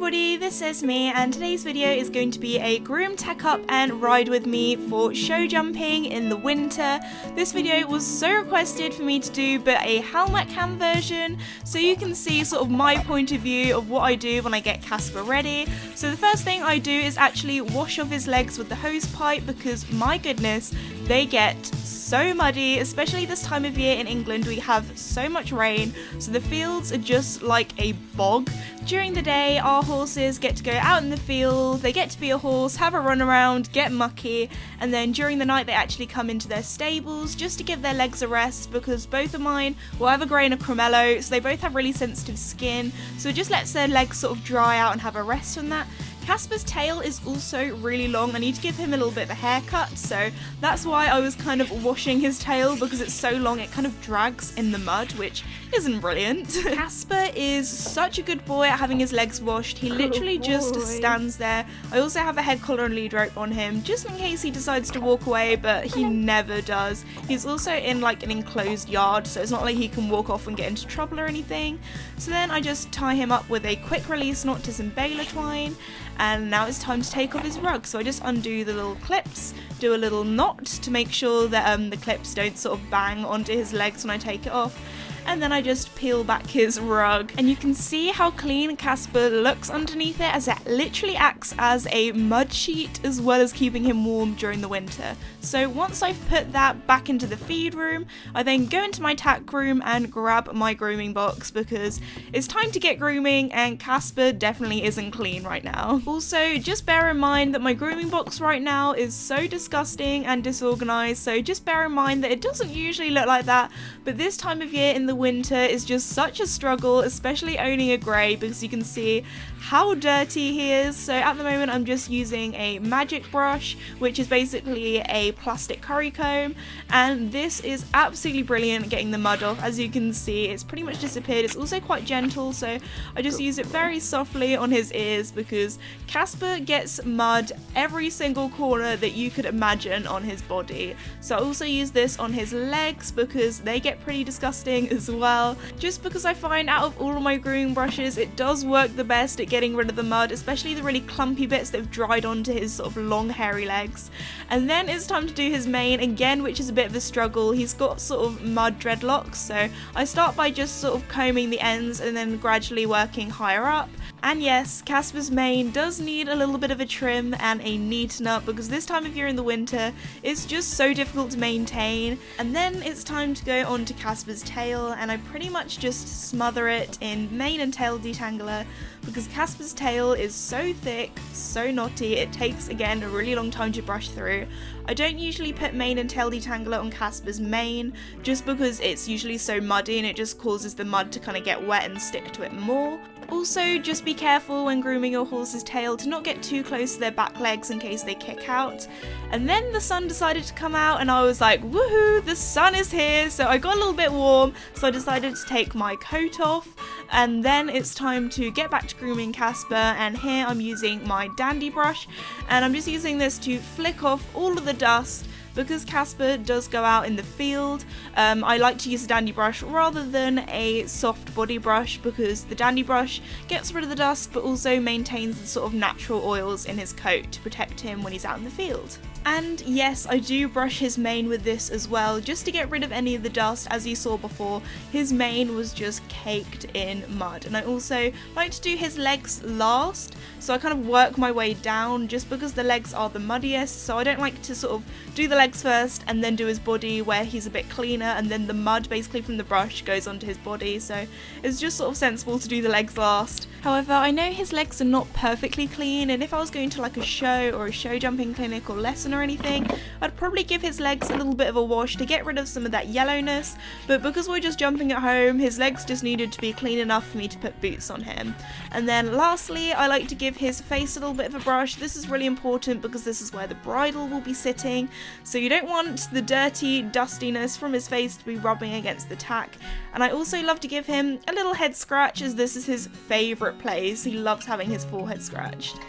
everybody, this is Esme, and today's video is going to be a groom, tack up and ride with me for show jumping in the winter. This video was so requested for me to do, but a helmet cam version, so you can see sort of my point of view of what I do when I get Casper ready. So the first thing I do is actually wash off his legs with the hose pipe, because my goodness, they get so muddy, especially this time of year in England. We have so much rain, so the fields are just like a bog. During the day, our horses get to go out in the field, they get to be a horse, have a run around, get mucky, and then during the night they actually come into their stables just to give their legs a rest, because both of mine will have a grain of cremello, so they both have really sensitive skin, so it just lets their legs sort of dry out and have a rest from that. Casper's tail is also really long. I need to give him a little bit of a haircut, so that's why I was kind of washing his tail, because it's so long it kind of drags in the mud, which isn't brilliant. Casper is such a good boy at having his legs washed. He literally just stands there. I also have a head collar and lead rope on him just in case he decides to walk away, but he never does. He's also in like an enclosed yard, so it's not like he can walk off and get into trouble or anything. So then I just tie him up with a quick release knot to some baler twine. And now it's time to take off his rug, so I just undo the little clips, do a little knot to make sure that the clips don't sort of bang onto his legs when I take it off, and then I just peel back his rug. And you can see how clean Casper looks underneath it, as it literally acts as a mud sheet as well as keeping him warm during the winter. So once I've put that back into the feed room, I then go into my tack room and grab my grooming box, because it's time to get grooming and Casper definitely isn't clean right now. Also, just bear in mind that my grooming box right now is so disgusting and disorganized, so just bear in mind that it doesn't usually look like that, but this time of year in the winter is just such a struggle, especially owning a grey, because you can see how dirty he is. So at the moment I'm just using a magic brush, which is basically a plastic curry comb, and this is absolutely brilliant at getting the mud off. As you can see, it's pretty much disappeared. It's also quite gentle, so I just use it very softly on his ears, because Casper gets mud every single corner that you could imagine on his body. So I also use this on his legs, because they get pretty disgusting as well, just because I find out of all of my grooming brushes it does work the best at getting rid of the mud, especially the really clumpy bits that have dried onto his sort of long hairy legs. And then it's time to do his mane again, which is a bit of a struggle. He's got sort of mud dreadlocks, so I start by just sort of combing the ends and then gradually working higher up. And yes, Casper's mane does need a little bit of a trim and a neaten up, because this time of year in the winter it's just so difficult to maintain. And then it's time to go on to Casper's tail, and I pretty much just smother it in mane and tail detangler, because Casper's tail is so thick, so knotty, it takes again a really long time to brush through. I don't usually put mane and tail detangler on Casper's mane, just because it's usually so muddy and it just causes the mud to kind of get wet and stick to it more. Also, just be careful when grooming your horse's tail to not get too close to their back legs in case they kick out. And then the sun decided to come out, and I was like, woohoo, the sun is here! So I got a little bit warm, so I decided to take my coat off, and then it's time to get back to grooming Casper. And here I'm using my dandy brush, and I'm just using this to flick off all of the dust, because Casper does go out in the field. I like to use a dandy brush rather than a soft body brush, because the dandy brush gets rid of the dust but also maintains the sort of natural oils in his coat to protect him when he's out in the field. And yes, I do brush his mane with this as well, just to get rid of any of the dust. As you saw before, his mane was just caked in mud. And I also like to do his legs last, so I kind of work my way down, just because the legs are the muddiest, so I don't like to sort of do the legs first and then do his body where he's a bit cleaner, and then the mud basically from the brush goes onto his body, so it's just sort of sensible to do the legs last. However, I know his legs are not perfectly clean, and if I was going to like a show or a show jumping clinic or lesson or anything, I'd probably give his legs a little bit of a wash to get rid of some of that yellowness, but because we're just jumping at home, his legs just needed to be clean enough for me to put boots on him. And then lastly, I like to give his face a little bit of a brush. This is really important because this is where the bridle will be sitting, so you don't want the dirty dustiness from his face to be rubbing against the tack. And I also love to give him a little head scratch, as this is his favourite place. He loves having his forehead scratched.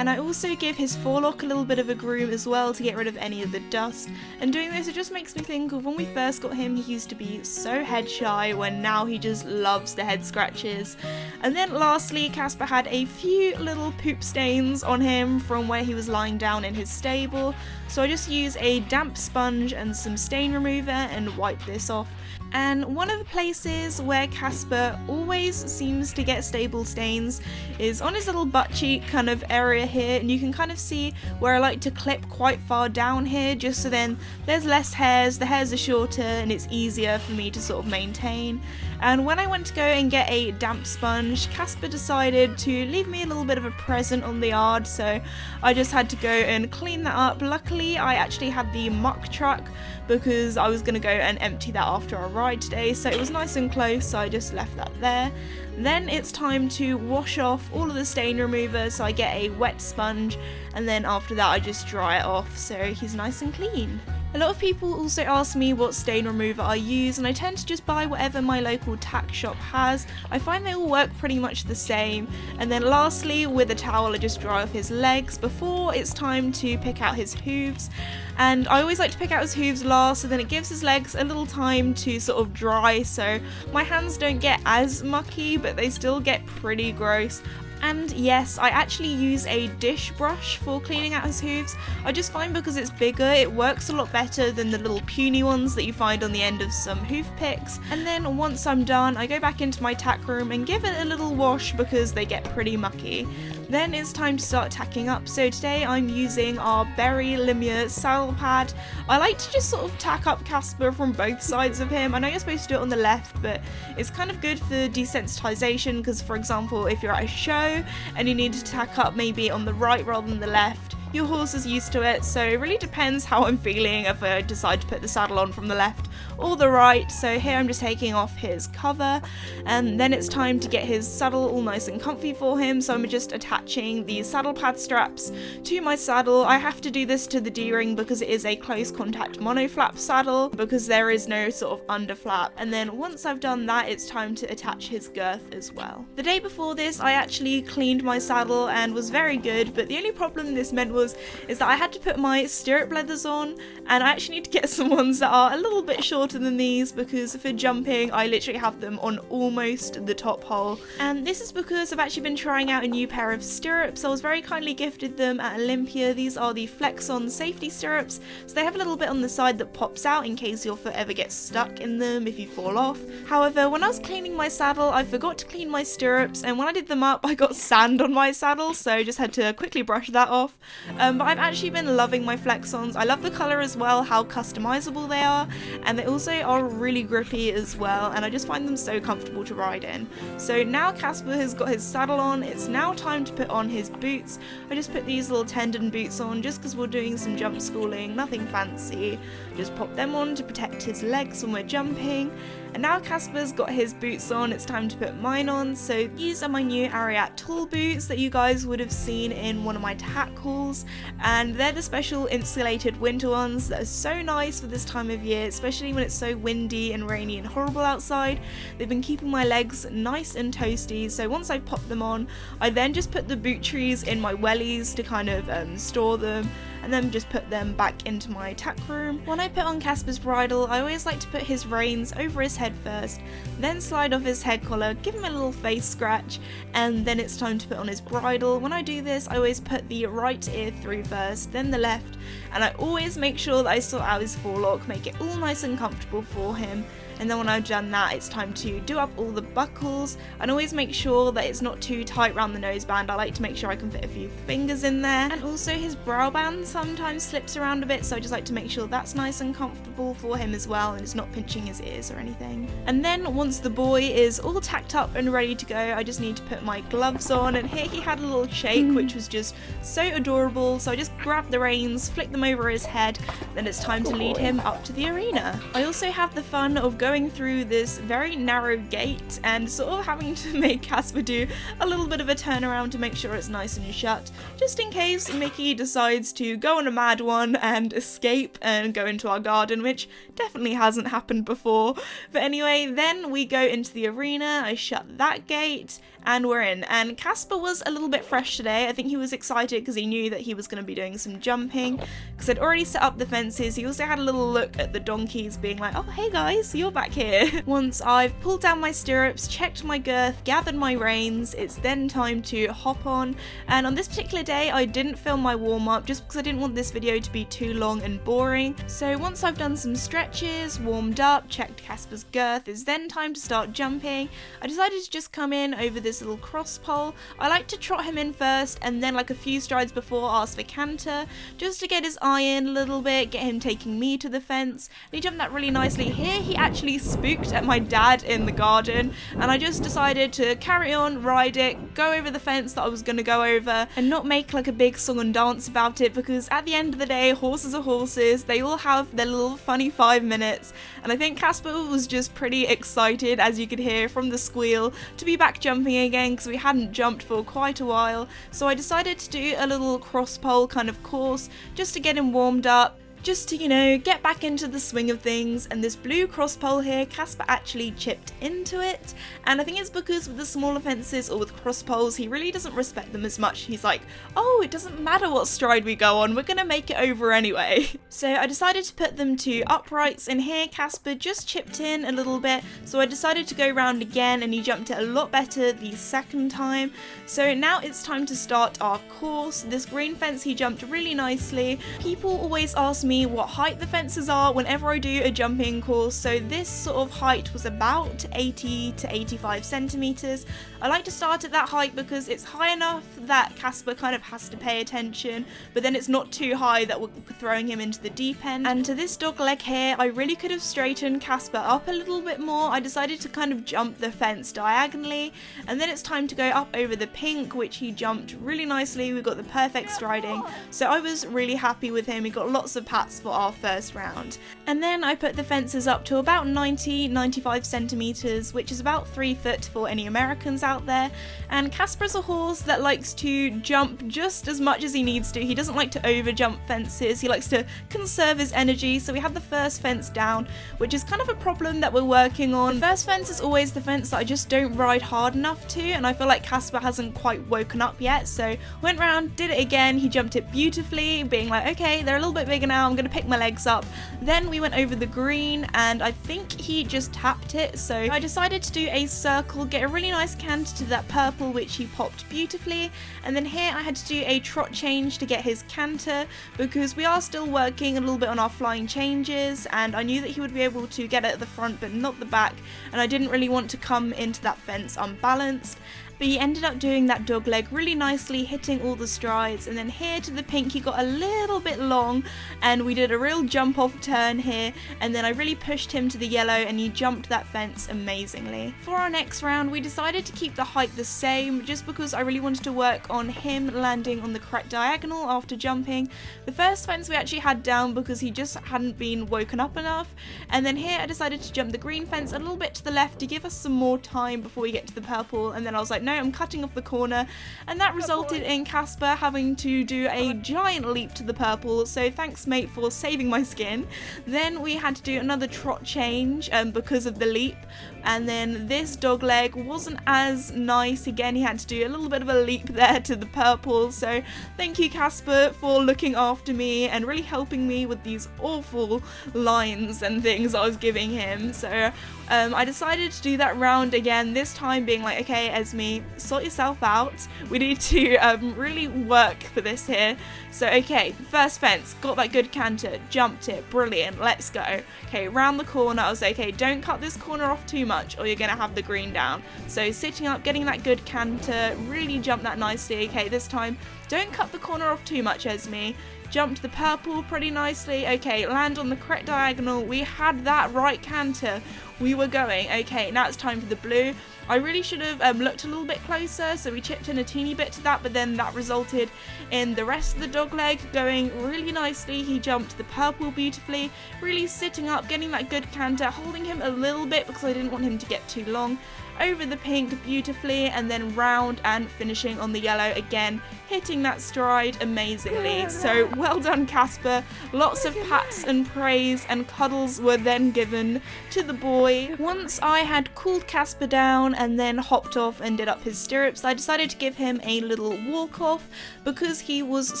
And I also give his forelock a little bit of a groom as well to get rid of any of the dust. And doing this, it just makes me think of when we first got him, he used to be so head shy, when now he just loves the head scratches. And then lastly, Casper had a few little poop stains on him from where he was lying down in his stable. So I just use a damp sponge and some stain remover and wipe this off. And one of the places where Casper always seems to get stable stains is on his little butt cheek kind of area here, and you can kind of see where I like to clip quite far down here just so then there's less hairs, the hairs are shorter and it's easier for me to sort of maintain. And when I went to go and get a damp sponge, Casper decided to leave me a little bit of a present on the yard, so I just had to go and clean that up. Luckily I actually had the muck truck because I was going to go and empty that after our ride today, so it was nice and close, so I just left that there. Then it's time to wash off all of the stain remover, so I get a wet sponge and then after that I just dry it off so he's nice and clean. A lot of people also ask me what stain remover I use, and I tend to just buy whatever my local tack shop has. I find they all work pretty much the same. And then lastly, with a towel I just dry off his legs before it's time to pick out his hooves. And I always like to pick out his hooves last, so then it gives his legs a little time to sort of dry, so my hands don't get as mucky but they still get pretty gross. And yes, I actually use a dish brush for cleaning out his hooves. I just find because it's bigger, it works a lot better than the little puny ones that you find on the end of some hoof picks. And then once I'm done, I go back into my tack room and give it a little wash because they get pretty mucky. Then it's time to start tacking up. So today I'm using our Berry Limia saddle pad. I like to just sort of tack up Casper from both sides of him. I know you're supposed to do it on the left, but it's kind of good for desensitization because, for example, if you're at a show and you need to tack up maybe on the right rather than the left, your horse is used to it, so it really depends how I'm feeling if I decide to put the saddle on from the left or the right. So here I'm just taking off his cover, and then it's time to get his saddle all nice and comfy for him, so I'm just attaching the saddle pad straps to my saddle. I have to do this to the D-ring because it is a close contact monoflap saddle, because there is no sort of underflap. And then once I've done that, it's time to attach his girth as well. The day before this, I actually cleaned my saddle and was very good, but the only problem this meant is that I had to put my stirrup leathers on, and I actually need to get some ones that are a little bit shorter than these because for jumping I literally have them on almost the top hole. And this is because I've actually been trying out a new pair of stirrups. I was very kindly gifted them at Olympia. These are the Flex-On safety stirrups, so they have a little bit on the side that pops out in case your foot ever gets stuck in them if you fall off. However, when I was cleaning my saddle, I forgot to clean my stirrups, and when I did them up I got sand on my saddle, so I just had to quickly brush that off. But I've actually been loving my Flex-Ons. I love the colour as well, how customizable they are, and they also are really grippy as well, and I just find them so comfortable to ride in. So now Casper has got his saddle on, it's now time to put on his boots. I just put these little tendon boots on just because we're doing some jump schooling, nothing fancy. Just pop them on to protect his legs when we're jumping. And now Casper's got his boots on, it's time to put mine on. So these are my new Ariat tall boots that you guys would have seen in one of my tack hauls, and they're the special insulated winter ones that are so nice for this time of year, especially when it's so windy and rainy and horrible outside. They've been keeping my legs nice and toasty, so once I pop them on, I then just put the boot trees in my wellies to kind of store them, and then just put them back into my tack room. When I put on Casper's bridle, I always like to put his reins over his head first, then slide off his head collar, give him a little face scratch, and then it's time to put on his bridle. When I do this, I always put the right ear through first, then the left, and I always make sure that I sort out his forelock, make it all nice and comfortable for him. And then when I've done that, it's time to do up all the buckles, and always make sure that it's not too tight around the noseband. I like to make sure I can fit a few fingers in there. And also his brow band sometimes slips around a bit, so I just like to make sure that's nice and comfortable for him as well, and it's not pinching his ears or anything. And then once the boy is all tacked up and ready to go, I just need to put my gloves on, and here he had a little shake which was just so adorable, so I just grabbed the reins, flick them over his head, then it's time to lead him up to the arena. I also have the fun of going going through this very narrow gate and sort of having to make Casper do a little bit of a turnaround to make sure it's nice and shut, just in case Mickey decides to go on a mad one and escape and go into our garden, which definitely hasn't happened before. But anyway, then we go into the arena, I shut that gate, and we're in. And Casper was a little bit fresh today. I think he was excited because he knew that he was going to be doing some jumping, because I'd already set up the fences. He also had a little look at the donkeys, being like, oh hey guys, you're back here. Once I've pulled down my stirrups, checked my girth, gathered my reins, it's then time to hop on. And on this particular day I didn't film my warm-up just because I didn't want this video to be too long and boring. So once I've done some stretches, warmed up, checked Casper's girth, it's then time to start jumping. I decided to just come in over this little cross pole. I like to trot him in first and then like a few strides before ask for canter, just to get his eye in a little bit, get him taking me to the fence. And he jumped that really nicely. Here he actually spooked at my dad in the garden, and I just decided to carry on, ride it, go over the fence that I was going to go over, and not make like a big song and dance about it, because at the end of the day, horses are horses. They all have their little funny 5 minutes, and I think Casper was just pretty excited, as you could hear from the squeal, to be back jumping again, because we hadn't jumped for quite a while. So I decided to do a little cross pole kind of course just to get him warmed up, just to, you know, get back into the swing of things. And this blue cross pole here, Casper actually chipped into it, and I think it's because with the smaller fences or with cross poles, he really doesn't respect them as much. He's like, oh, it doesn't matter what stride we go on, we're gonna make it over anyway. So I decided to put them to uprights, and here Casper just chipped in a little bit, so I decided to go round again, and he jumped it a lot better the second time. So now it's time to start our course. This green fence he jumped really nicely. People always ask me what height the fences are whenever I do a jumping course, so this sort of height was about 80 to 85 centimeters. I like to start at that height because it's high enough that Casper kind of has to pay attention, but then it's not too high that we're throwing him into the deep end. And to this dog leg here, I really could have straightened Casper up a little bit more. I decided to kind of jump the fence diagonally, and then it's time to go up over the pink, which he jumped really nicely. We got the perfect striding, so I was really happy with him. He got lots of pats for our first round. And then I put the fences up to about 90-95 centimeters, which is about 3 foot for any Americans out there. And Casper's a horse that likes to jump just as much as he needs to. He doesn't like to over jump fences. He likes to conserve his energy. So we have the first fence down, which is kind of a problem that we're working on. The first fence is always the fence that I just don't ride hard enough to, and I feel like Casper hasn't quite woken up yet. So went round, did it again. He jumped it beautifully, being like, okay, they're a little bit bigger now, I'm gonna pick my legs up. Then we went over the green, and I think he just tapped it, so I decided to do a circle, get a really nice canter to that purple, which he popped beautifully. And then here I had to do a trot change to get his canter, because we are still working a little bit on our flying changes, and I knew that he would be able to get it at the front but not the back, and I didn't really want to come into that fence unbalanced. But he ended up doing that dog leg really nicely, hitting all the strides. And then here to the pink, he got a little bit long, and we did a real jump off turn here, and then I really pushed him to the yellow, and he jumped that fence amazingly. For our next round, we decided to keep the height the same, just because I really wanted to work on him landing on the correct diagonal after jumping. The first fence we actually had down because he just hadn't been woken up enough, and then here I decided to jump the green fence a little bit to the left to give us some more time before we get to the purple, and then I was like, no, I'm cutting off the corner, and that resulted in Casper having to do a giant leap to the purple, so thanks mate for saving my skin. Then we had to do another trot change because of the leap, and then this dog leg wasn't as nice. Again, he had to do a little bit of a leap there to the purple, so thank you Casper for looking after me and really helping me with these awful lines and things I was giving him. So I decided to do that round again, this time being like, okay Esme, sort yourself out, we need to really work for this here. So okay, first fence, got that good canter, jumped it, brilliant, let's go. Okay, round the corner, I was like, okay, don't cut this corner off too much or you're gonna have the green down. So sitting up, getting that good canter, really jumped that nicely. Okay, this time Don't cut the corner off too much, Esme. Jump to the purple pretty nicely. Okay, land on the correct diagonal. We had that right canter. We were going. Okay, now it's time for the blue. I really should have looked a little bit closer, so we chipped in a teeny bit to that, but then that resulted in the rest of the dog leg going really nicely. He jumped the purple beautifully, really sitting up, getting that good canter, holding him a little bit because I didn't want him to get too long. Over the pink beautifully, and then round and finishing on the yellow again, hitting that stride amazingly. So well done, Casper. Lots of pats and praise and cuddles were then given to the boy. Once I had cooled Casper down and then hopped off and did up his stirrups, I decided to give him a little walk off because he was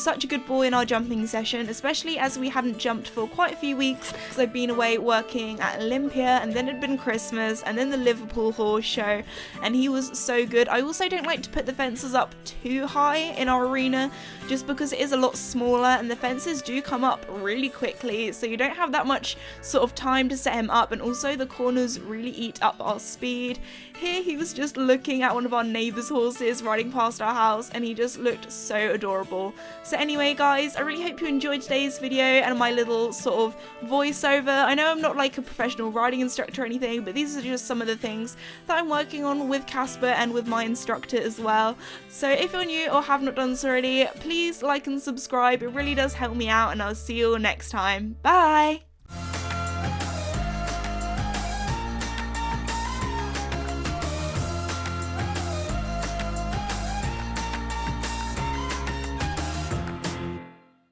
such a good boy in our jumping session, especially as we hadn't jumped for quite a few weeks because I'd been away working at Olympia, and then it'd been Christmas, and then the Liverpool horse show, and he was so good. I also don't like to put the fences up too high in our arena just because it is a lot smaller and the fences do come up really quickly, so you don't have that much sort of time to set him up, and also the corners really eat up our speed. Here he was just looking at one of our neighbour's horses riding past our house, and he just looked so adorable. So anyway guys, I really hope you enjoyed today's video and my little sort of voiceover. I know I'm not like a professional riding instructor or anything, but these are just some of the things that I'm working on with Casper and with my instructor as well. So if you're new or have not done so already, please like and subscribe. It really does help me out, and I'll see you all next time. Bye!